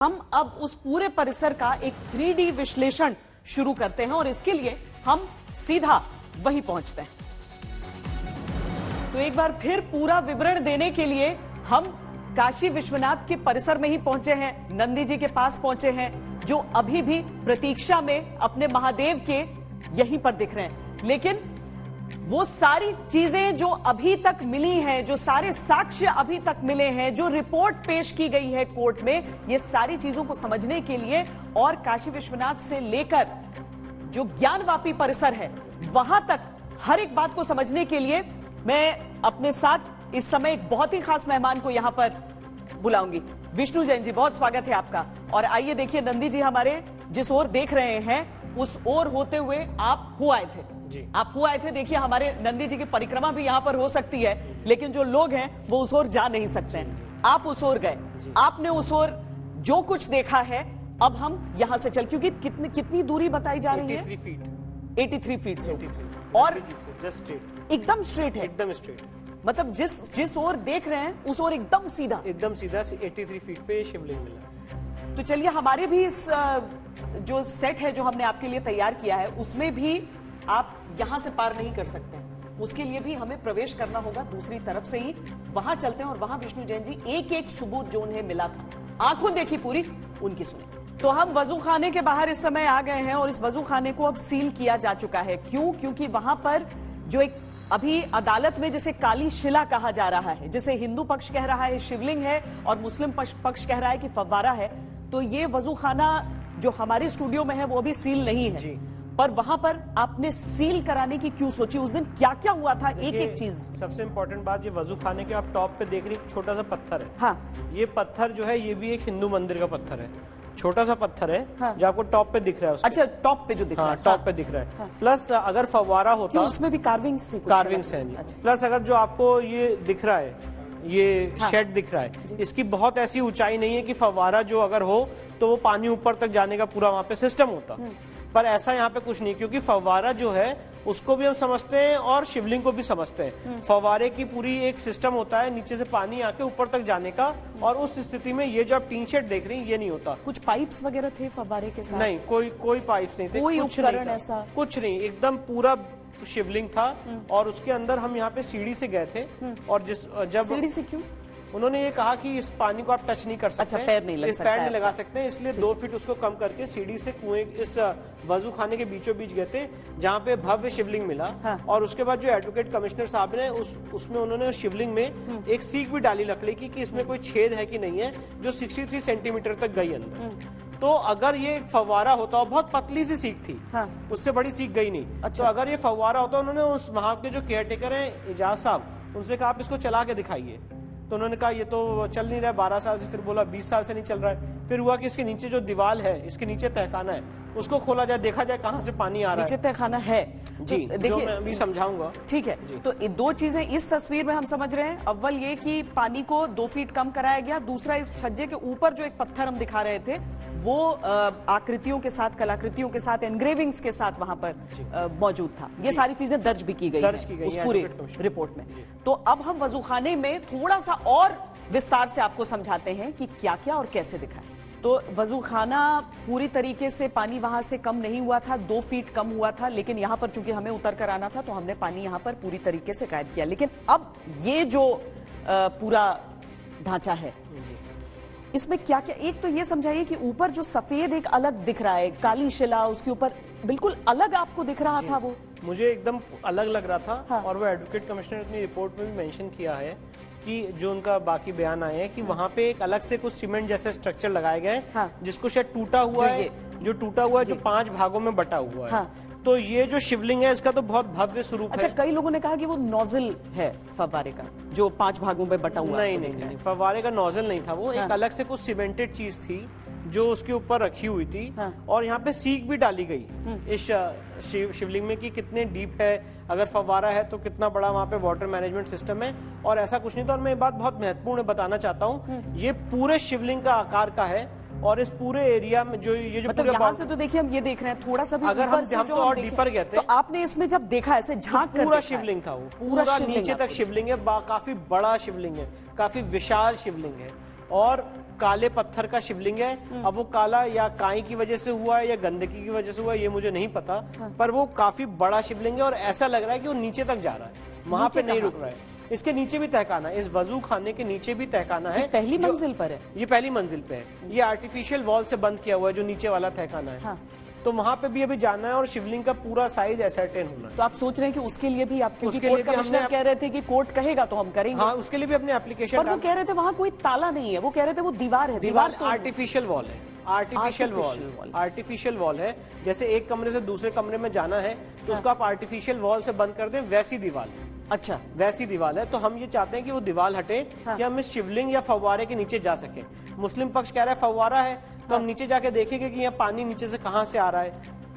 हम अब उस पूरे परिसर का एक 3D विश्लेषण शुरू करते हैं और इसके लिए हम सीधा वहीं पहुंचते हैं। तो एक बार फिर पूरा विवरण देने के लिए हम काशी विश्वनाथ के परिसर में ही पहुंचे हैं, नंदी जी के पास पहुंचे हैं, जो अभी भी प्रतीक्षा में अपने महादेव के यहीं पर दिख रहे हैं। लेकिन वो सारी चीजें जो अभी तक मिली हैं, जो सारे साक्ष्य अभी तक मिले हैं, जो रिपोर्ट पेश की गई है कोर्ट में, ये सारी चीजों को समझने के लिए और काशी विश्वनाथ से लेकर जो ज्ञानवापी परिसर है वहां तक हर एक बात को समझने के लिए मैं अपने साथ इस समय एक बहुत ही खास मेहमान को यहां पर बुलाऊंगी। विष्णु जैन जी, बहुत स्वागत है आपका। और आइए देखिए, नंदी जी हमारे जिस ओर देख रहे हैं उस ओर होते हुए आप हो आए थे जी। आप हो आए थे। देखिए, हमारे नंदी जी की परिक्रमा भी यहां पर हो सकती है, लेकिन जो लोग हैं वो उस ओर जा नहीं सकते हैं। आप उस ओर गए, आपने उस ओर जो कुछ देखा है, अब हम यहां से चल, क्योंकि कितनी दूरी बताई जा रही है? 83 फीट से, और एकदम स्ट्रेट है, एकदम स्ट्रेट। मतलब जिस ओर देख रहे हैं उस ओर एकदम सीधा 83 फीट पे शिवलिंग मिला। तो चलिए, हमारे भी इस जो सेट है जो हमने आपके लिए तैयार किया है, उसमें भी आप यहां से पार नहीं कर सकते हैं। उसके लिए भी हमें प्रवेश करना होगा दूसरी तरफ से ही। वहां चलते हैं और वहां विष्णु जैन जी एक एक सबूत जो उन्हें मिला था, आंखों देखी पूरी, उनकी सुनी। तो हम वजू खाने के बाहर इस समय आ गए हैं और इस वजू खाने को अब सील किया जा चुका है। क्यों? क्योंकि वहां पर जो एक अभी अदालत में जिसे काली शिला कहा जा रहा है, जिसे हिंदू पक्ष कह रहा है शिवलिंग है और मुस्लिम पक्ष कह रहा है कि फव्वारा है, तो ये वजू खाना जो हमारे स्टूडियो में है वो अभी सील नहीं है। पर वहां पर आपने सील कराने की क्यों सोची? उस दिन क्या क्या हुआ था? एक एक चीज। सबसे इंपॉर्टेंट बात, ये वजू खाने के आप टॉप पे देख रही एक छोटा सा पत्थर है। हाँ। ये पत्थर जो है ये भी एक हिंदू मंदिर का पत्थर है, छोटा सा पत्थर है। हाँ। जो आपको टॉप पे दिख रहा है उसके। अच्छा, टॉप पे जो दिख रहा है। टॉप पे दिख रहा है। प्लस अगर फव्वारा होता, उसमें भी कार्विंग्स थे, कार्विंग्स है। प्लस अगर जो आपको ये दिख रहा है, ये शेड दिख रहा है, इसकी बहुत ऐसी ऊंचाई नहीं है कि फव्वारा जो अगर हो तो वो पानी ऊपर तक जाने का पूरा वहां पे सिस्टम होता। पर ऐसा यहाँ पे कुछ नहीं, क्योंकि फव्वारा जो है उसको भी हम समझते हैं और शिवलिंग को भी समझते हैं। फव्वारे की पूरी एक सिस्टम होता है नीचे से पानी आके ऊपर तक जाने का, और उस स्थिति में ये जो आप टीन शेड देख रही हैं ये नहीं होता। कुछ पाइप्स वगैरह थे फव्वारे के साथ? नहीं, कोई पाइप्स नहीं थे, कोई उपकरण ऐसा कुछ नहीं, एकदम पूरा शिवलिंग था। और उसके अंदर हम यहाँ पे सीढ़ी से गए थे, और जब सीढ़ी से क्यों? उन्होंने ये कहा कि इस पानी को आप टच नहीं कर सकते। अच्छा, पैर नहीं लगा सकते हैं, इसलिए 2 फीट उसको कम करके सीढ़ी से कुएं इस वजू खाने के बीचों बीच गए थे, जहाँ पे भव्य शिवलिंग मिला। हाँ। और उसके बाद जो एडवोकेट कमिश्नर साहब ने उसमें उन्होंने शिवलिंग में एक सीख भी डाली लकड़ी की कि इसमें कोई छेद है कि नहीं है, जो 63 सेंटीमीटर तक गई अंदर। तो अगर ये फव्वारा होता, और बहुत पतली सी सीख थी। हाँ। उससे बड़ी सीख गई नहीं। अच्छा। तो अगर ये फव्वारा होता, उन्होंने उस वहां के जो केयर टेकर है एजाज साहब, उनसे कहा आप इसको चला के दिखाइए। तो उन्होंने कहा ये तो चल नहीं रहा है 12 साल से। फिर बोला 20 साल से नहीं चल रहा है। फिर हुआ कि इसके नीचे जो दीवार है, इसके नीचे तहखाना है, उसको खोला जाए, देखा जाए कहां से पानी आ रहा है। नीचे तहखाना है जी, तो देखिए मैं अभी समझाऊंगा। ठीक है। तो 2 चीजें इस तस्वीर में हम समझ रहे हैं। अव्वल ये कि पानी को 2 फीट कम कराया गया। दूसरा, इस छज्जे के ऊपर जो एक पत्थर हम दिखा रहे थे वो आकृतियों के साथ, कलाकृतियों के साथ, एनग्रेविंग्स के साथ वहां पर मौजूद था। ये सारी चीजें दर्ज भी की गई उस पूरी रिपोर्ट में। तो अब हम वजूखाने में थोड़ा सा और विस्तार से आपको समझाते हैं कि क्या क्या और कैसे दिखा है। तो वजूखाना पूरी तरीके से पानी वहां से कम नहीं हुआ था, 2 फीट कम हुआ था, लेकिन यहां पर चूंकि हमें उतर कर आना था तो हमने पानी यहां पर पूरी तरीके से गायब किया। लेकिन अब ये जो पूरा ढांचा है, इसमें क्या क्या, एक तो ये समझाइए कि ऊपर जो सफेद एक अलग दिख रहा है, काली शिला, उसके ऊपर बिल्कुल अलग आपको दिख रहा था वो? मुझे एकदम अलग लग रहा था। हाँ। और वो एडवोकेट कमिश्नर ने अपनी रिपोर्ट में भी मेंशन किया है कि जो उनका बाकी बयान आए हैं कि वहां पे एक अलग से कुछ सीमेंट जैसे स्ट्रक्चर लगाए गए, हाँ। जिसको शायद टूटा हुआ है, जो टूटा हुआ है, जो 5 भागों में बटा हुआ है। हाँ। तो ये जो शिवलिंग है इसका तो बहुत भव्य स्वरूप है। अच्छा, कई लोगों ने कहा कि वो नोजल है फव्वारे का, जो 5 भागों में बटा हुआ। नहीं, फव्वारे का नोजल नहीं था वो। एक अलग से कुछ सीमेंटेड चीज थी जो उसके ऊपर रखी हुई थी। हाँ। और यहाँ पे सीख भी डाली गई इस शिवलिंग में कि कितने डीप है, अगर फव्वारा है तो कितना बड़ा वहाँ पे वाटर मैनेजमेंट सिस्टम है, और ऐसा कुछ नहीं था। और मैं ये बात बहुत महत्वपूर्ण बताना चाहता हूँ, ये पूरे शिवलिंग का आकार का है, और इस पूरे एरिया में जो ये जो मतलब यहाँ से तो देखिए हम ये देख रहे हैं थोड़ा सा भी, अगर हम तो और डीपर गए थे, तो आपने इसमें जब देखा ऐसे झांक कर, पूरा शिवलिंग था वो, पूरा नीचे तक शिवलिंग है, काफी बड़ा शिवलिंग है, काफी विशाल शिवलिंग है। और काले पत्थर का शिवलिंग है। अब वो काला या काई की वजह से हुआ है या गंदगी की वजह से हुआ है, ये मुझे नहीं पता, पर वो काफी बड़ा शिवलिंग है और ऐसा लग रहा है कि वो नीचे तक जा रहा है, वहां पे नहीं रुक रहा है। इसके नीचे भी तहखाना है, इस वजू खाने के नीचे भी तहखाना है। पहली मंजिल पर है, ये पहली मंजिल पे है। ये आर्टिफिशियल वॉल से बंद किया हुआ है जो नीचे वाला तहखाना है। तो वहां पे भी अभी जाना है और शिवलिंग का पूरा साइज एसर्टेन होना है। तो आप सोच रहे हैं कि उसके लिए भी आप, क्योंकि कोर्ट कमिश्नर कह रहे थे कि कोर्ट कहेगा तो हम करेंगे। हाँ, उसके लिए भी अपने एप्लीकेशन। और वो कह रहे थे वहां कोई ताला नहीं है, वो कह रहे थे वो दीवार है। दीवार आर्टिफिशियल वॉल है, आर्टिफिशियल वॉल है। जैसे एक कमरे से दूसरे कमरे में जाना है तो उसको आप आर्टिफिशियल वॉल से बंद कर दें, वैसी दीवार है। अच्छा, वैसी दीवार है। तो हम ये चाहते हैं कि वो दीवार हटे कि हम इस शिवलिंग या फव्वारे के नीचे जा सके। मुस्लिम पक्ष कह रहा है फव्वारा है, तो हम नीचे जाके देखेंगे कि यहाँ पानी नीचे से कहाँ से आ रहा है,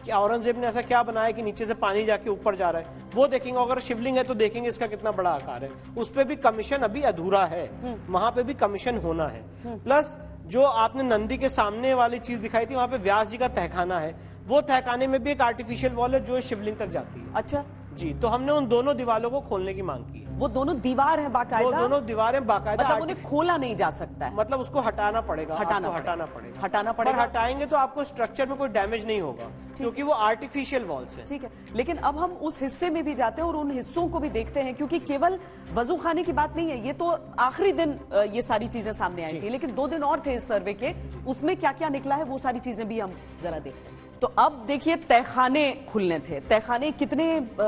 कि औरंगजेब ने ऐसा क्या बनाया कि नीचे से पानी जाके ऊपर जा रहा है, वो देखेंगे। अगर शिवलिंग है तो देखेंगे इसका कितना बड़ा आकार है। उस पे भी कमीशन अभी अधूरा है, वहां पे भी कमीशन होना है। प्लस जो आपने नंदी के सामने वाली चीज दिखाई थी, वहां पे व्यास जी का तहखाना है, वो तहखाने में भी एक आर्टिफिशियल वॉल है जो शिवलिंग तक जाती है। अच्छा जी, तो हमने उन दोनों दीवारों को खोलने की मांग की है। वो दोनों दीवार है बाकायदा, वो दोनों दीवारें बाकायदा, मतलब उन्हें खोला नहीं जा सकता है, मतलब उसको हटाना पड़ेगा, हटाना पड़ेगा। हटाएंगे तो आपको स्ट्रक्चर में कोई डैमेज नहीं होगा क्योंकि वो आर्टिफिशियल वॉल्स है। ठीक है, लेकिन अब हम उस हिस्से में भी जाते हैं और उन हिस्सों को भी देखते हैं, क्योंकि केवल वजू खाने की बात नहीं है, ये तो आखिरी दिन ये सारी चीजें सामने आई थी, लेकिन 2 दिन और थे इस सर्वे के, उसमें क्या क्या निकला है वो सारी चीजें भी हम जरा देखते हैं। तो अब देखिए तहखाने खुलने थे, तहखाने कितने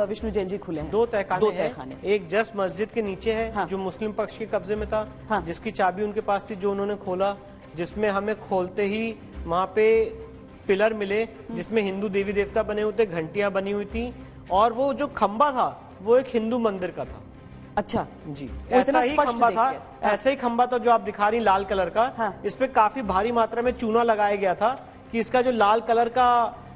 विष्णु जैन जी खुले हैं? 2 तहखाने। एक जस्ट मस्जिद के नीचे है, हाँ। जो मुस्लिम पक्ष के कब्जे में था, हाँ। जिसकी चाबी उनके पास थी, जो उन्होंने खोला, जिसमें हमें खोलते ही वहां पे पिलर मिले जिसमें हिंदू देवी देवता बने हुए थे, घंटियां बनी हुई थी, और वो जो खंबा था वो एक हिंदू मंदिर का था। अच्छा जी, ऐसा ही खंबा था, ऐसा ही खंबा था जो आप दिखा रही लाल कलर का। हाँ। इस पे काफी भारी मात्रा में चूना लगाया गया था कि इसका जो लाल कलर का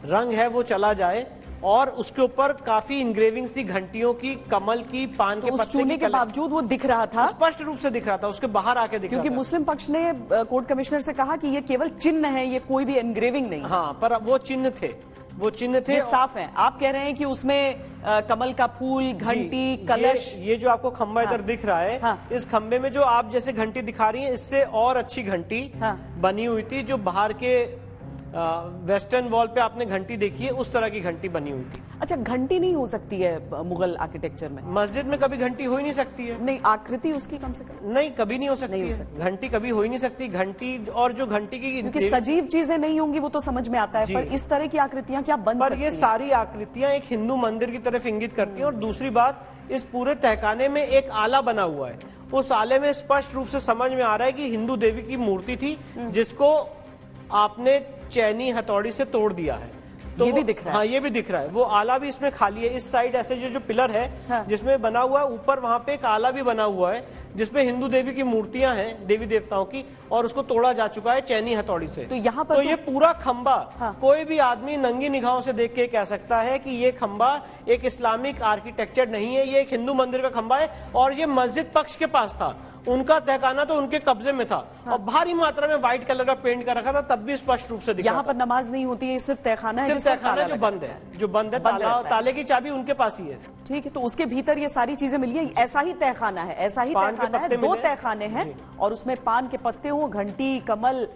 रंग है वो चला जाए, और उसके ऊपर काफी इंग्रेविंग्स थी, घंटियों की, कमल की, पान के पत्ते चूने के बावजूद वो दिख रहा था, स्पष्ट रूप से दिख रहा था, उसके बाहर आके दिख रहा था। क्योंकि मुस्लिम पक्ष ने कोर्ट कमिश्नर से कहा कि ये केवल चिन्ह है, ये कोई भी एनग्रेविंग नहीं। हाँ, पर वो चिन्ह थे, वो चिन्ह थे, ये साफ है। आप कह रहे हैं कि उसमें कमल का फूल, घंटी, कलश, ये जो आपको खंबा इधर दिख रहा है, हाँ। इस खंबे में जो आप जैसे घंटी दिखा रही है, इससे और अच्छी घंटी बनी हुई थी, जो बाहर के वेस्टर्न वॉल पे आपने घंटी देखी है, उस तरह की घंटी बनी हुई थी। अच्छा, घंटी नहीं हो सकती है मुगल आर्किटेक्चर में? मस्जिद में कभी घंटी हो ही नहीं सकती है। नहीं, आकृति उसकी कम से कम नहीं, कभी नहीं हो सकती है। घंटी कभी हो ही नहीं सकती। घंटी और जो घंटी की, क्योंकि सजीव चीजें नहीं होंगी वो तो समझ में आता है, पर इस तरह की आकृतियां क्या बन सकती हैं? ये सारी आकृतियां एक हिंदू मंदिर की तरफ इंगित करती हैं। और दूसरी बात, इस पूरे तहखाने में एक आला बना हुआ है, उस आले में स्पष्ट रूप से समझ में आ रहा है कि हिंदू देवी की मूर्ति थी, जिसको आपने चैनी हथौड़ी से तोड़ दिया है। तो ये भी दिख रहा है। हाँ, ये भी दिख रहा है। वो आला भी इसमें खाली है। इस साइड ऐसे जो पिलर है, हाँ। जिसमें बना हुआ है, ऊपर वहां पे एक आला भी बना हुआ है जिसमें हिंदू देवी की मूर्तियां हैं, देवी देवताओं की, और उसको तोड़ा जा चुका है चैनी हथौड़ी से। तो यहाँ पर तो ये पूरा खंबा, हाँ। कोई भी आदमी नंगी निगाहों से देख के कह सकता है कि ये खंबा एक इस्लामिक आर्किटेक्चर नहीं है, ये एक हिंदू मंदिर का खंबा है। और ये मस्जिद पक्ष के पास था, उनका तहखाना तो उनके कब्जे में था, हाँ। और भारी मात्रा में व्हाइट कलर का पेंट कर रखा था, तब भी स्पष्ट रूप से दिखा। यहाँ पर नमाज नहीं होती है, सिर्फ तहखाना है, सिर्फ तहखाना जो बंद है, ताले की चाबी उनके पास ही है। ठीक है, तो उसके भीतर ये सारी चीजें मिली है। ऐसा ही तहखाना है, ऐसा ही तहखाना है, 2 तहखाने हैं, और उसमें पान के पत्ते हो, घंटी, कमल,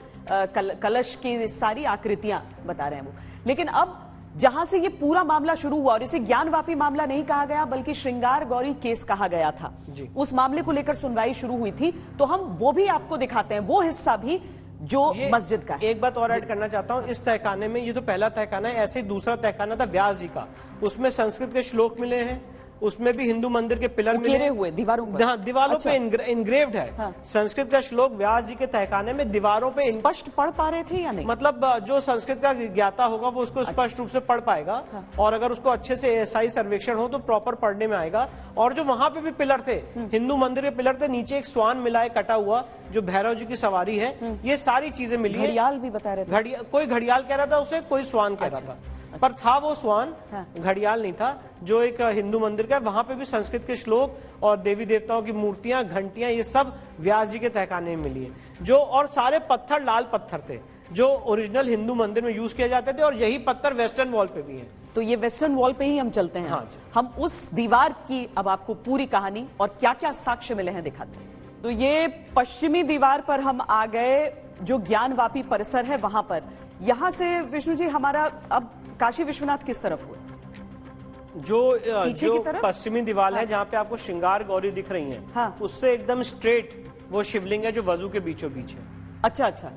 कलश की सारी आकृतियां बता रहे हैं वो। लेकिन अब जहां से ये पूरा मामला शुरू हुआ, और इसे ज्ञानवापी मामला नहीं कहा गया बल्कि श्रृंगार गौरी केस कहा गया था, उस मामले को लेकर सुनवाई शुरू हुई थी, तो हम वो भी आपको दिखाते हैं, वो हिस्सा भी जो मस्जिद का है। एक बात और ऐड करना चाहता हूं, इस तहखाने में, ये तो पहला तहखाना है, ऐसे ही दूसरा तहखाना था व्यास जी का, उसमें संस्कृत के श्लोक मिले हैं, उसमें भी हिंदू मंदिर के पिलर मिले हुए दीवारों पर, हाँ, दीवारों पे इनग्रेव्ड है, हाँ। संस्कृत का श्लोक व्यास जी के तहखाने में दीवारों पे स्पष्ट पढ़ पा रहे थे या नहीं? मतलब जो संस्कृत का ज्ञाता होगा वो उसको स्पष्ट रूप से पढ़ पाएगा, हाँ। और अगर उसको अच्छे से एएसआई सर्वेक्षण हो तो प्रॉपर पढ़ने में आएगा। और जो वहां पे भी पिलर थे, हिंदू मंदिर के पिलर थे, नीचे एक स्वान मिला है कटा हुआ, जो भैरव जी की सवारी है, ये सारी चीजें मिली है। घड़ियाल भी बता रहे थे, कोई घड़ियाल कह रहा था उसे, कोई स्वान कह रहा था, पर था वो स्वान, हाँ। घड़ियाल नहीं था, जो एक हिंदू मंदिर का। वहां पे भी संस्कृत के श्लोक और देवी देवताओं की मूर्तियां, घंटियां, ये सब व्यास जी के तहखाने में मिली है, जो, और सारे पत्थर लाल पत्थर थे जो ओरिजिनल हिंदू मंदिर में यूज किए जाते थे, और यही पत्थर वेस्टर्न वॉल पे भी है। तो ये वेस्टर्न वॉल पे ही हम चलते हैं, हाँ। हम उस दीवार की अब आपको पूरी कहानी और क्या क्या साक्ष्य मिले हैं दिखाते हैं। तो ये पश्चिमी दीवार पर हम आ गए, जो ज्ञानवापी परिसर है वहां पर, यहां से विष्णु जी हमारा अब काशी विश्वनाथ किस तरफ हुआ? जो पश्चिमी दीवार है जहाँ पे आपको श्रृंगार गौरी दिख रही है, हाँ। उससे एकदम स्ट्रेट वो शिवलिंग है जो वजू के बीचों बीच है। अच्छा अच्छा,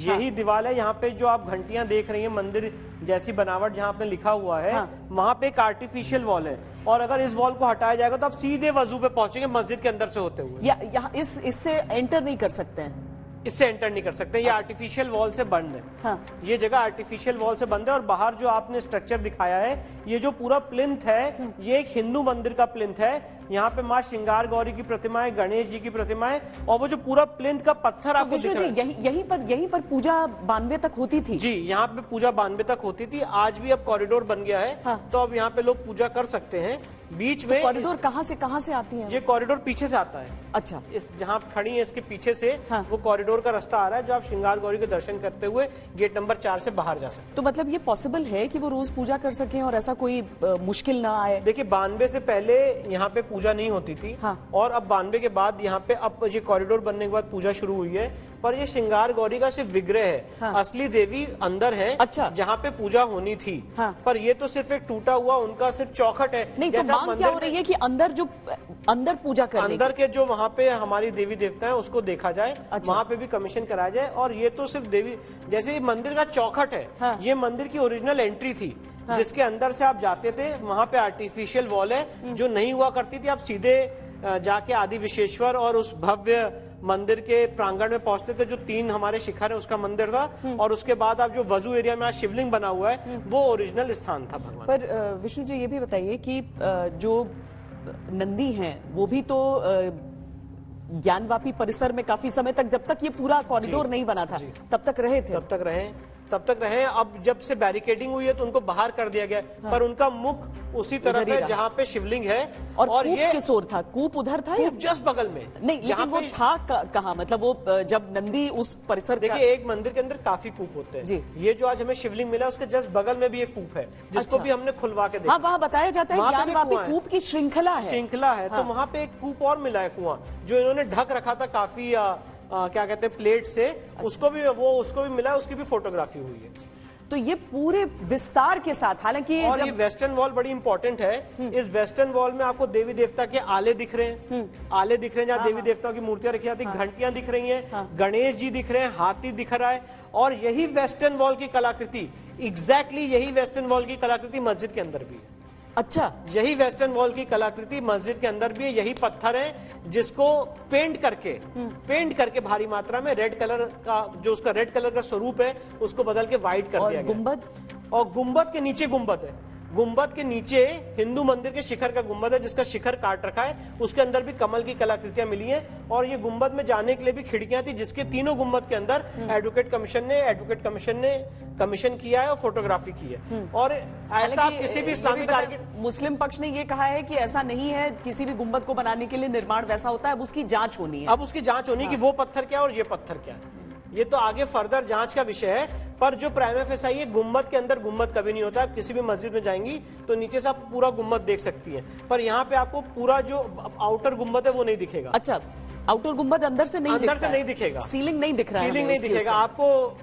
यही दीवार है। यहाँ पे जो आप घंटियां देख रही हैं, मंदिर जैसी बनावट जहाँ पे लिखा हुआ है, हाँ। वहां पे एक आर्टिफिशियल वॉल है, और अगर इस वॉल को हटाया जाएगा तो आप सीधे वजू पे पहुंचेंगे मस्जिद के अंदर से होते हुए। यहाँ इससे एंटर नहीं कर सकते हैं? इससे एंटर नहीं कर सकते, ये आर्टिफिशियल वॉल से बंद है। हाँ। ये जगह आर्टिफिशियल वॉल से बंद है। और बाहर जो आपने स्ट्रक्चर दिखाया है, ये जो पूरा प्लिंथ है, ये एक हिंदू मंदिर का प्लिंथ है। यहाँ पे माँ श्रृंगार गौरी की प्रतिमाएं, गणेश जी की प्रतिमाएं, और वो जो पूरा प्लिंथ का पत्थर आपको दिख रहा है, यहीं पर पूजा 92 तक होती थी? जी, यहाँ पे पूजा 92 तक होती थी। आज भी अब कॉरिडोर बन गया है। हाँ। तो अब यहाँ पे लोग पूजा कर सकते हैं। बीच में कॉरिडोर कहाँ से आती है? ये कॉरिडोर पीछे से आता है। अच्छा, इस जहाँ खड़ी है इसके पीछे से, हाँ। वो कॉरिडोर का रास्ता आ रहा है, जो आप श्रृंगार गौरी के दर्शन करते हुए गेट नंबर 4 से बाहर जा सकते हैं। तो मतलब ये पॉसिबल है कि वो रोज पूजा कर सकें और ऐसा कोई मुश्किल ना आए? देखिए, 92 से पहले यहाँ पे पूजा नहीं होती थी। हाँ। और अब 92 के बाद यहाँ पे अब ये कॉरिडोर बनने के बाद पूजा शुरू हुई है। पर ये श्रृंगार गौरी का सिर्फ विग्रह है। हाँ। असली देवी अंदर है। अच्छा। जहाँ पे पूजा होनी थी। हाँ। पर ये तो सिर्फ एक टूटा हुआ उनका सिर्फ चौखट है। नहीं, तो मांग क्या हो रही है कि अंदर पूजा करने अंदर के जो वहाँ पे हमारी देवी देवता है उसको देखा जाए। अच्छा। वहाँ पे भी कमीशन कराया जाए। और ये तो सिर्फ देवी, जैसे मंदिर का चौखट है। हाँ। ये मंदिर की ओरिजिनल एंट्री थी। हाँ। जिसके अंदर से आप जाते थे, वहाँ पे आर्टिफिशियल वॉल है जो नहीं हुआ करती थी। आप सीधे जाके आदि विश्वेश्वर और उस भव्य मंदिर के प्रांगण में पहुंचते थे, जो 3 हमारे शिखर है उसका मंदिर था। और उसके बाद आप जो वजू एरिया में आज शिवलिंग बना हुआ है, वो ओरिजिनल स्थान था भगवान। पर विष्णु जी ये भी बताइए कि जो नंदी हैं वो भी तो ज्ञानवापी परिसर में काफी समय तक, जब तक ये पूरा कॉरिडोर नहीं बना था, तब तक रहे थे? तब तक रहे। अब जब से बैरिकेडिंग हुई है तो उनको बाहर कर दिया गया। हाँ। पर उनका मुख उसी तरफ है जहाँ पे शिवलिंग है। और ये किस ओर था? कूप उधर था या जस्ट बगल में? नहीं, लेकिन वो था कहाँ? मतलब वो जब नंदी उस परिसर, देखिए, एक मंदिर के अंदर काफी कूप होते हैं जी। ये जो आज हमें शिवलिंग मिला उसके जस्ट बगल में भी एक कूप है, जिसको भी हमने खुलवा के देखा। हाँ, वहाँ बताया जाता है ज्ञानवापी कूप की श्रृंखला है। तो वहाँ पे एक कूप और मिला है, कुआं, जो इन्होंने ढक रखा था काफी क्या कहते हैं प्लेट से। उसको भी मिला, उसकी भी फोटोग्राफी हुई है। तो ये पूरे विस्तार के साथ, हालांकि और ये वेस्टर्न वॉल बड़ी इंपॉर्टेंट है। इस वेस्टर्न वॉल में आपको देवी देवता के आले दिख रहे हैं, जहाँ देवी देवताओं की मूर्तियां रखी जाती, घंटियां दिख रही हैं, गणेश जी दिख रहे हैं, हाथी दिख रहा है। और यही वेस्टर्न वॉल की कलाकृति, एग्जैक्टली यही वेस्टर्न वॉल की कलाकृति मस्जिद के अंदर भी है। अच्छा, यही वेस्टर्न वॉल की कलाकृति मस्जिद के अंदर भी है। यही पत्थर है जिसको पेंट करके भारी मात्रा में रेड कलर का, जो उसका रेड कलर का स्वरूप है, उसको बदल के व्हाइट कर दिया गया। और गुंबद के नीचे गुंबद है। गुंबद के नीचे हिंदू मंदिर के शिखर का गुंबद है, जिसका शिखर काट रखा है। उसके अंदर भी कमल की कलाकृतियां मिली हैं। और ये गुंबद में जाने के लिए भी खिड़कियां थी, जिसके तीनों गुंबद के अंदर एडवोकेट कमीशन ने कमीशन किया है और फोटोग्राफी की है। और ऐसा किसी भी इस्लामिक मुस्लिम पक्ष ने ये कहा है कि ऐसा नहीं है, किसी भी गुंबद को बनाने के लिए निर्माण वैसा होता है, अब उसकी जांच होनी है। अब उसकी जांच होनी कि वो पत्थर क्या है और ये पत्थर क्या है, ये तो आगे फर्दर जांच का विषय है। पर जो प्राइमा फेसाई है, गुम्बद के अंदर गुम्बद कभी नहीं होता। आप किसी भी मस्जिद में जाएंगी तो नीचे से आप पूरा गुम्बद देख सकती हैं, पर यहाँ पे आपको पूरा जो आउटर गुम्बद है वो नहीं दिखेगा। अच्छा, आउटर गुम्बद अंदर से नहीं दिखेगा। सीलिंग नहीं दिख रहा है, सीलिंग नहीं दिखेगा आपको,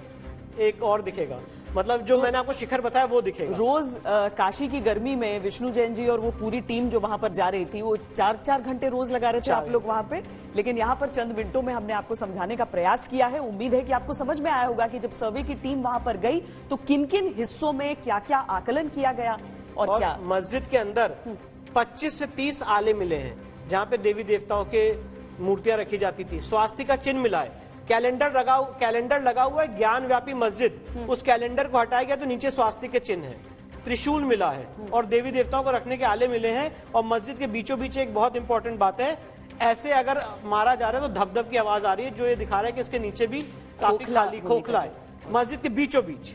एक और दिखेगा, मतलब जो मैंने आपको शिखर बताया वो दिखेगा। रोज काशी की गर्मी में विष्णु जैन जी और वो पूरी टीम जो वहां पर जा रही थी, वो 4-4 घंटे रोज लगा रहे थे आप लोग वहां पे। लेकिन यहाँ पर चंद मिनटों में हमने आपको समझाने का प्रयास किया है। उम्मीद है कि आपको समझ में आया होगा कि जब सर्वे की टीम वहां पर गई तो किन किन हिस्सों में क्या क्या आकलन किया गया और क्या। मस्जिद के अंदर 25 से 30 आले मिले हैं, जहाँ पे देवी देवताओं के मूर्तियां रखी जाती थी। स्वास्तिक का चिन्ह मिला है। कैलेंडर लगा हुआ है, ज्ञानव्यापी मस्जिद, उस कैलेंडर को हटाया गया तो नीचे स्वास्तिक के चिन्ह है। त्रिशूल मिला है और देवी देवताओं को रखने के आले मिले हैं। और मस्जिद के बीचों बीच एक बहुत इंपॉर्टेंट बात है, ऐसे अगर मारा जा रहा है तो धप-धप की आवाज आ रही है, जो ये दिखा रहा है कि इसके नीचे भी काफी खाली खोखला है, मस्जिद के बीचों बीच।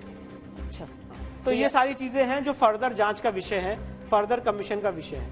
अच्छा, तो ये सारी चीजें हैं जो फर्दर जांच का विषय है, फर्दर कमीशन का विषय है।